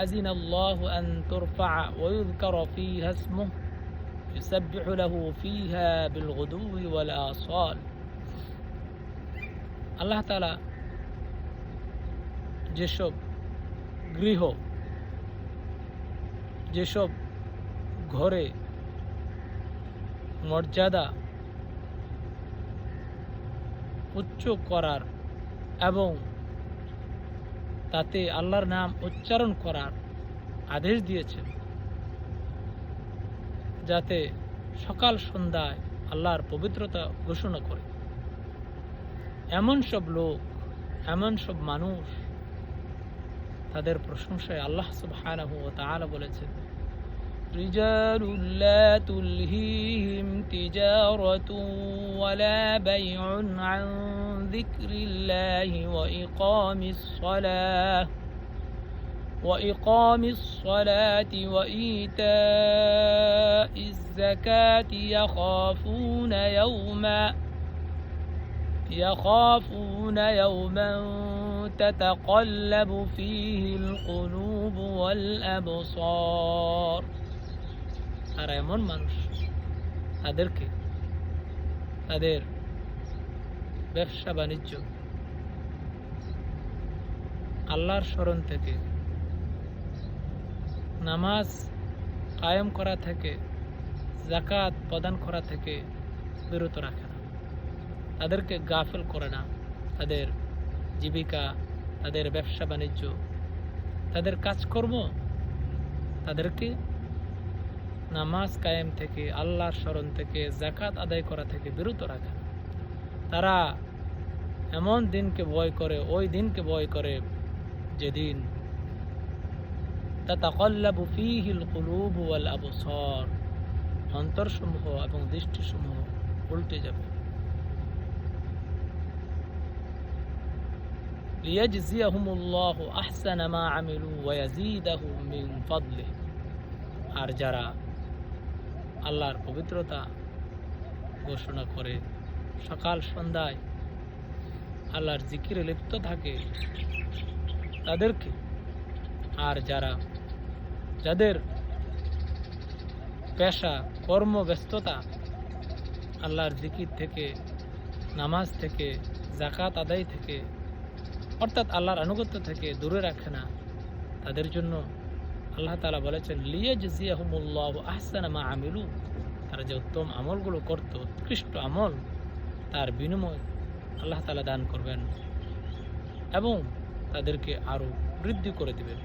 أذن الله أن ترفع ويذكر فيها اسمه يسبح له فيها بالغدو والآصال। আল্লাহ তাআলা যেসব গৃহ, যেসব ঘরে মর্যাদা উচ্চ করার এবং তাতে আল্লাহর নাম উচ্চারণ করার আদেশ দিয়েছেন, যাতে সকাল সন্ধ্যায় আল্লাহর পবিত্রতা ঘোষণা করে, এমন সব লোক, এমন সব মানুষ, তাদের প্রশংসায় আল্লাহ সুবহানাহু ওয়া তাআলা বলেছেন, রিজালুল লা তুলহিহিম তিজারাতুন ওয়ালা বাইউন আন যিকরিল্লাহি وإقام الصلاة وإيتاء الزكاة يخافون يوما تتقلب فيه القلوب والأبصار। আর এমন মানুষ, তাদেরকে তাদের ব্যবসা বাণিজ্য আল্লাহর স্মরণ থেকে, নামাজ কায়েম করা থেকে, যাকাত প্রদান করা থেকে বিরত রাখে না, তাদেরকে গাফিল করে না। তাদের জীবিকা, তাদের ব্যবসা বাণিজ্য, তাদের কাজকর্ম তাদেরকে নামাজ কায়েম থেকে, আল্লাহর স্মরণ থেকে, যাকাত আদায় করা থেকে বিরত রাখে না। তারা এমন দিনকে ভয় করে, ওই দিনকে ভয় করে যেদিন তাতাকাল্লাবু ফীহিল কুলুবু ওয়াল আবসার, অন্তরসমূহ এবং দৃষ্টিসমূহ উল্টে যাবে। লিয়াজজিয়াহুমুল্লাহু আহসানা মা আমিলু ওয়া ইয়াজিদাহুম মিন ফাদলিহি। আর যারা আল্লাহর পবিত্রতা ঘোষণা করে, সকাল সন্ধ্যায় আল্লাহর জিকিরে লিপ্ত থাকে, তাদেরকে, আর যাদের পেশা, কর্ম, ব্যস্ততা আল্লাহর জিকির থেকে, নামাজ থেকে, যাকাত আদায় থেকে, অর্থাৎ আল্লাহর আনুগত্য থেকে দূরে রাখে না, তাদের জন্য আল্লাহ তাআলা বলেছেন, লিয়াজজিয়াহুমুল্লাহু আহসানা মা আমিলু। তারা যে উত্তম আমলগুলো করত, উৎকৃষ্ট আমল, তার বিনিময় আল্লাহ তাআলা দান করবেন এবং তাদেরকে আরো বৃদ্ধি করে দিবেন।